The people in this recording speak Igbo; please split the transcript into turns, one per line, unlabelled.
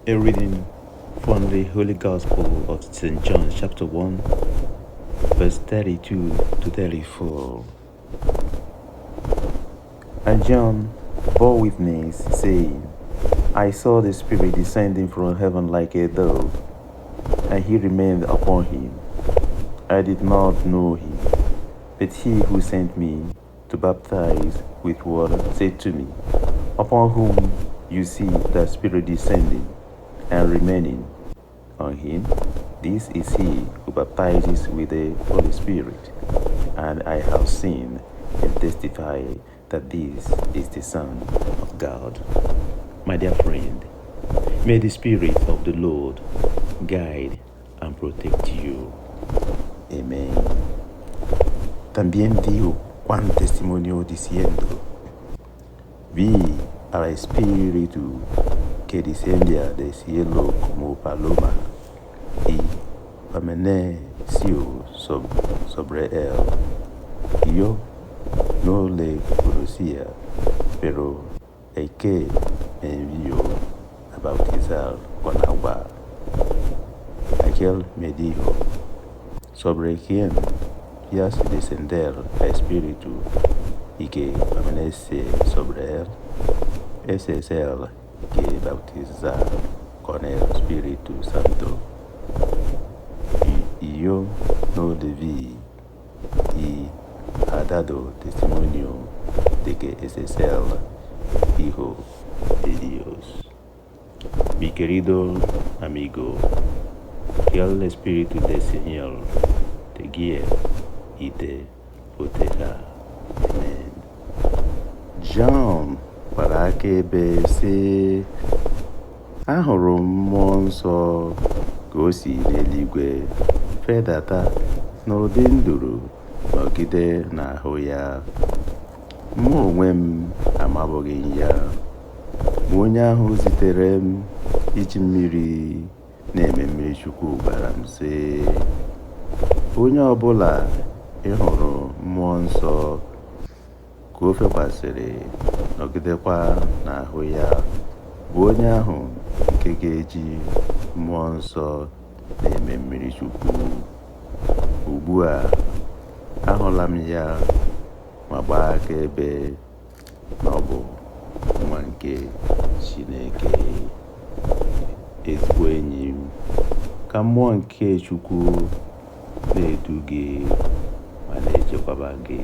A reading from the Holy Gospel of St. John, chapter 1, verse 32 to 34. And John bore witness, saying, I saw the Spirit descending from heaven like a dove, and he remained upon him. I did not know him, but he who sent me to baptize with water said to me, Upon whom you see the Spirit descending and remaining on him, this is he who baptizes with the Holy Spirit. And I have seen and testify that this is the Son of God. My dear friend, may the Spirit of the Lord guide and protect you. Amén. También dio Juan testimonio diciendo, vi al Espíritu que descendía del cielo como paloma y permaneció sobre él. Y yo no le conocía, pero el que me envió a bautizar con agua, aquel me dijo, sobre quien veas descender el Espíritu y que permanece sobre él, ese es el que bautiza con el Espíritu Santo. Y yo no le vi y ha dado testimonio de que ese es el Hijo de Dios. Mi querido amigo, que el Espíritu del Señor te guíe y te proteja. Amén. John, para que bese ahụrụ m mmụọ nsọ ka o si n'eluigwe fedata n'ụdị nduru nọgide n'ahụ ya. Mụ onwe m amabụghị ya, ma onye ahụ zitere m iji mmiri na-eme mmiri Chukwu gwara m sị, onye ọbụla ị hụrụ mmụọ nsọ ka o fekwasịrị nọgidekwa n'ahụ ya bụ onye ahụ nke ga-eji mmụọ nsọ na-eme mmiri Chukwu. Ugbu a ahụla m ya ma gbaa akaebe na ọ bụ nwa nke Chineke. Ezigbo enyi m, ka mmụọ nke Chukwu na-edu gị ma na-echekwaba gị.